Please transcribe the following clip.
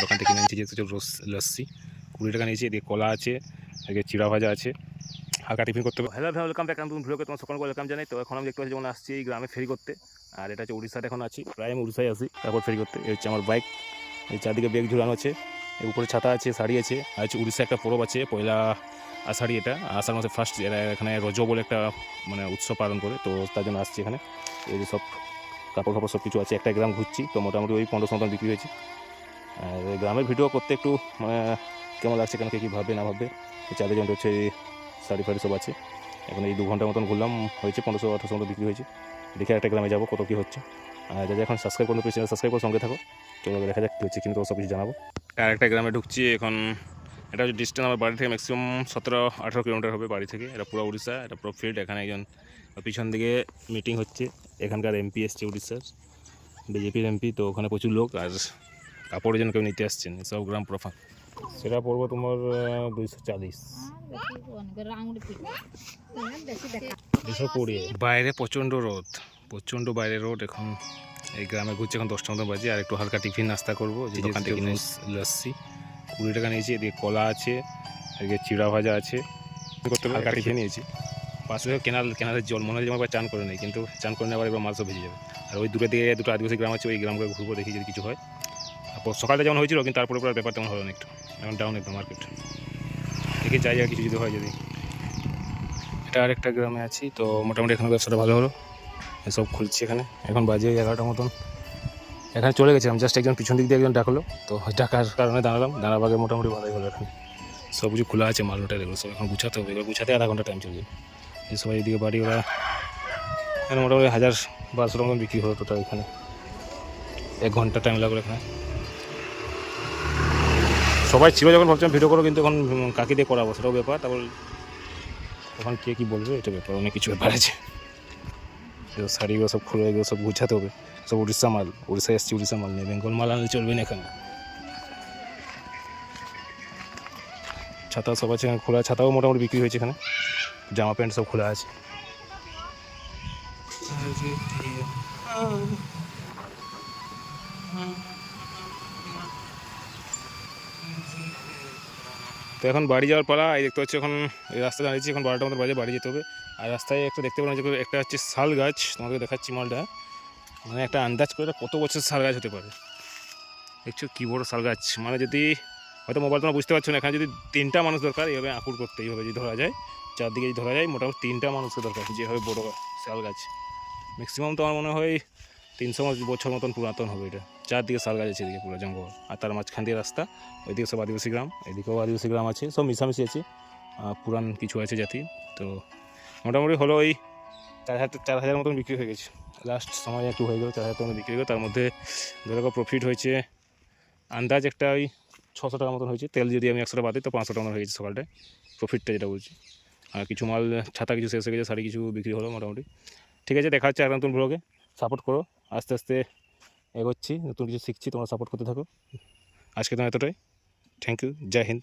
দোকান থেকে কিনে নিয়েছি যেহেতু লস্যি 20 টাকা নিয়েছি। এদিকে কলা আছে, এদিকে চিড়া ভাজা আছে, হালকা টিফিন করতে হবে। হ্যালো ওয়েলকাম ব্যাক, আমি ভিডিওকে তোমার সকলকে ওয়েলকাম জানাই। তো এখন আমি দেখতে পাচ্ছি যেমন আসছি এই গ্রামে ফেরি করতে, আর এটা হচ্ছে উড়িষ্যাতে এখন আছি, প্রায় আমি উড়িষ্যায় আসি তারপর ফেরি করতে। এই হচ্ছে আমার বাইক, এই চারদিকে ব্যাগ ঝুলানো আছে, এর উপরে ছাতা আছে, শাড়ি আছে। আর হচ্ছে উড়িষ্যা একটা পরব আছে পয়লা আষাঢ়ি, এটা আষাঢ় মাসে ফার্স্ট, এরা এখানে রজ বলে একটা মানে উৎসব পালন করে, তো তার জন্য আসছি এখানে। এই সব কাপড় ফাপড় সব কিছু আছে, একটা গ্রাম ঘুরছি, তো মোটামুটি ওই 1500 মতন বিক্রি হয়েছে। আর গ্রামের ভিডিও করতে একটু মানে কেমন লাগছে, কেন কে কী ভাববে না ভাববে। চাঁদে যেমন হচ্ছে শাড়ি ফাড়ি সব আছে। এখন এই 2 ঘন্টার মতন ঘুরলাম, হয়েছে 1500-1800 মতো বিক্রি হয়েছে। দেখে একটা গ্রামে যাবো কত কী হচ্ছে। আর যাদের এখন সাবস্ক্রাইব করতে পেরেছি, সাবস্ক্রাইব করে সঙ্গে থাকো, চলো দেখা যাক কী হচ্ছে, কিন্তু সব কিছু জানাবো। আর একটা গ্রামে ঢুকছি এখন। এটা হচ্ছে ডিস্টেন্স আমার বাড়ি থেকে ম্যাক্সিমাম 17-18 কিলোমিটার হবে বাড়ি থেকে। এটা পুরো উড়িষ্যা, এটা পুরো ফিল্ড। এখানে একজন পিছন দিকে মিটিং হচ্ছে, এখানকার এমপি এসছে উড়িষ্যার, বিজেপির এমপি। তো ওখানে প্রচুর লোক, আর কাপড়ের জন্য কেউ নিতে আসছেন, সব গ্রাম প্রফা। সেটা পড়বো তোমার 240, 220। বাইরে প্রচণ্ড রোদ, প্রচণ্ড বাইরে রোদ। এখন এই গ্রামে ঘুরছে, এখন 10টা মতো বাজে। আর একটু হালকা টিফিন নাস্তা করবো, যে দোকান থেকে লস্যি 20 টাকা নিয়েছি। এদিকে কলা আছে, এদিকে চিড়া ভাজা আছে, করতে হালকা টিফিন নিয়েছি। পাশে কেনালের জল, মনে হয় যেমন চান করে নেই, কিন্তু চান করে নেওয়ার এবার মাছও ভেজে যাবে। আর ওই দূরে দিকে দুটো আদিবাসী গ্রাম আছে, ওই গ্রামগুলো ঘুরবো, দেখি যদি কিছু হয়। সকালে যেমন হয়েছিল, কিন্তু তারপরে পুরো ব্যাপার তেমন হলো না, একটু এখন ডাউন একদম মার্কেট। দেখি যাই আর কিছু যদি হয়। যদি এটা আরেকটা গ্রামে আছি, তো মোটামুটি এখানে ব্যবসাটা ভালো হলো, সব খুলছি এখানে। এখন বাজে 11টার মতন, এখানে চলে গেছিলাম, জাস্ট একজন পিছন দিক দিয়ে একজন ডাকলো, তো ডাকার কারণে দাঁড়ালাম। দাঁড়াবাগে মোটামুটি ভালোই হলো। এখন সব কিছু খোলা আছে, মাল ওটা এগুলো সব এখন গুছাতে হবে। এবার গুছাতে আধা ঘন্টা টাইম চলবে। এই সবাই এদিকে বাড়ি, ওরা এখানে মোটামুটি 1000-1200 মতন বিক্রি হলো টোটাল। এখানে 1 ঘন্টা টাইম লাগলো এখানে। সবাই ছিল যখন ভাবছিলাম ভিডিও করো, কিন্তু এখন কাকি দিয়ে করাবো সেটাও ব্যাপার। তারপর তখন কে কী বলবে এটা ব্যাপার, অনেক কিছু ব্যাপার আছে। শাড়িগুলো সব খুলে, এগুলো সব গুছাতে হবে। সব উড়িষ্যা মাল, উড়িষ্যায় এসছি, উড়িষ্যা মাল নেই, বেঙ্গল মাল আনলে চলবে না এখানে। ছাতা সব আছে খোলা, ছাতাও মোটামুটি বিক্রি হয়েছে এখানে। জামা প্যান্ট সব খোলা আছে। তো এখন বাড়ি যাওয়ার পালা। এই দেখতে পাচ্ছি এখন এই রাস্তা দাঁড়িয়েছি, এখন 12টার মতো বাজে, বাড়ি যেতে হবে। আর রাস্তায় একটা দেখতে পেলাম যে একটা হচ্ছে শাল গাছ, তোমাকে দেখাচ্ছি মালটা, মানে একটা আন্দাজ করে কত বছর শাল গাছ হতে পারে। দেখছো কী বড় শাল গাছ, মানে যদি হয়তো মোবাইল তোমরা বুঝতে পারছো না, এখানে যদি 3টা মানুষ দরকার এইভাবে আঁকুড় করতে, এইভাবে যদি ধরা যায়, চারদিকে যদি ধরা যায়, মোটামুটি 3টা মানুষকে দরকার, যেভাবে বড় শাল গাছ। ম্যাক্সিমাম তো আমার মনে হয় 300 বছর মতন পুরাতন হবে এটা। চারদিকে শাল গাছ আছে, এদিকে পুরো জঙ্গল, আর তার মাঝখান দিয়ে রাস্তা। ওইদিকে সব আদিবাসী গ্রাম, এদিকেও আদিবাসী গ্রাম আছে, সব মিশামিশি আছে, পুরান কিছু আছে জাতি। তো মোটামুটি হলো ওই 4000 মতন বিক্রি হয়ে গেছে। লাস্ট সময় একটু হয়ে গেলো, 4000 মতন বিক্রি হয়ে গেলো। তার মধ্যে ধরে প্রফিট হয়েছে আন্দাজ একটা ওই 600 টাকা মতন হয়েছে। তেল যদি আমি 100 টাকা বাদ দিই, তো 500 টাকা মতন হয়ে গেছে সকালটায় প্রফিটটা, যেটা বলছি। আর কিছু মাল, ছাতা কিছু শেষ হয়ে গেছে, শাড়ি কিছু বিক্রি হলো মোটামুটি। ঠিক আছে, দেখা হচ্ছে আর নতুন ব্লগে। সাপোর্ট করো, আস্তে আস্তে এগোচ্ছি, নতুন কিছু শিখছি, তোমরা সাপোর্ট করতে থাকো। আজকে তো এতটাই, থ্যাংক ইউ, জয় হিন্দ।